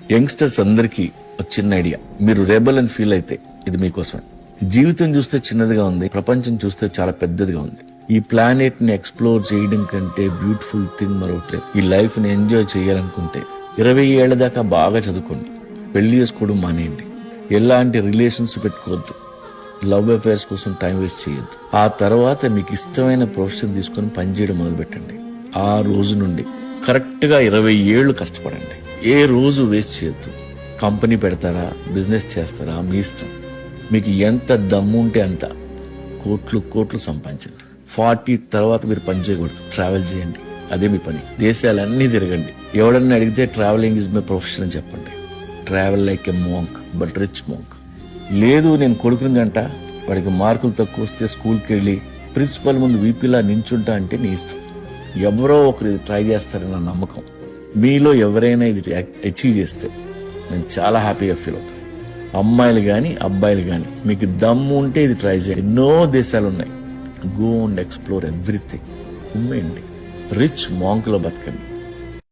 Youngsters అందరికీ ఒక చిన్న ఐడియా, మీరు రెబల్ అని ఫీల్ అయితే ఇది మీకోసం. జీవితం చూస్తే చిన్నదిగా ఉంది, ప్రపంచం చూస్తే చాలా పెద్దదిగా ఉంది. ఈ ప్లానెట్ ని ఎక్స్ప్లోర్ చేయడం కంటే బ్యూటిఫుల్ థింగ్ మరొకట్లేదు. ఈ లైఫ్ ని ఎంజాయ్ చేయాలనుకుంటే 20 ఏళ్ల దాకా బాగా చదువుకోండి, పెళ్లి చేసుకోవడం మానేయండి, ఎలాంటి రిలేషన్స్ పెట్టుకోవద్దు, లవ్ అఫైర్స్ కోసం టైం వేస్ట్ చేయొద్దు. ఆ తర్వాత మీకు ఇష్టమైన ప్రొఫెషన్ తీసుకుని పనిచేయడం మొదలు పెట్టండి. ఆ రోజు నుండి కరెక్ట్ గా 20 ఏళ్లు కష్టపడండి. ఏ రోజు వేస్ట్ చేయొద్దు. కంపెనీ పెడతారా, బిజినెస్ చేస్తారా, మీ ఇష్టం. మీకు ఎంత దమ్ము ఉంటే అంత కోట్లు కోట్లు సంపాదించండి. 40 తర్వాత మీరు పని చేయకూడదు, ట్రావెల్ చేయండి, అదే మీ పని. దేశాలన్నీ తిరగండి. ఎవడన్నా అడిగితే ట్రావెలింగ్ ఇస్ మై ప్రొఫెషన్ అని చెప్పండి. Travel like a monk, but rich monk. లేదు నేను కొడుకుని గంట, వాడికి మార్కులు తక్కువ వస్తే స్కూల్కి వెళ్ళి ప్రిన్సిపల్ ముందు వీపీలా నించుంటా అంటే నీ ఇష్టం. ఎవరో ఒకరు ఇది ట్రై చేస్తారన్న నమ్మకం మీలో ఎవరైనా ఇది అచీవ్ చేస్తే నేను చాలా హ్యాపీగా ఫీల్ అవుతాను. అమ్మాయిలు గాని అబ్బాయిలు గాని మీకు దమ్ము ఉంటే ఇది ట్రై చేయండి. ఎన్నో దేశాలు ఉన్నాయి. Go and explore everything. ఉమ్మేయండి, రిచ్ మాంక్ లో బతకండి.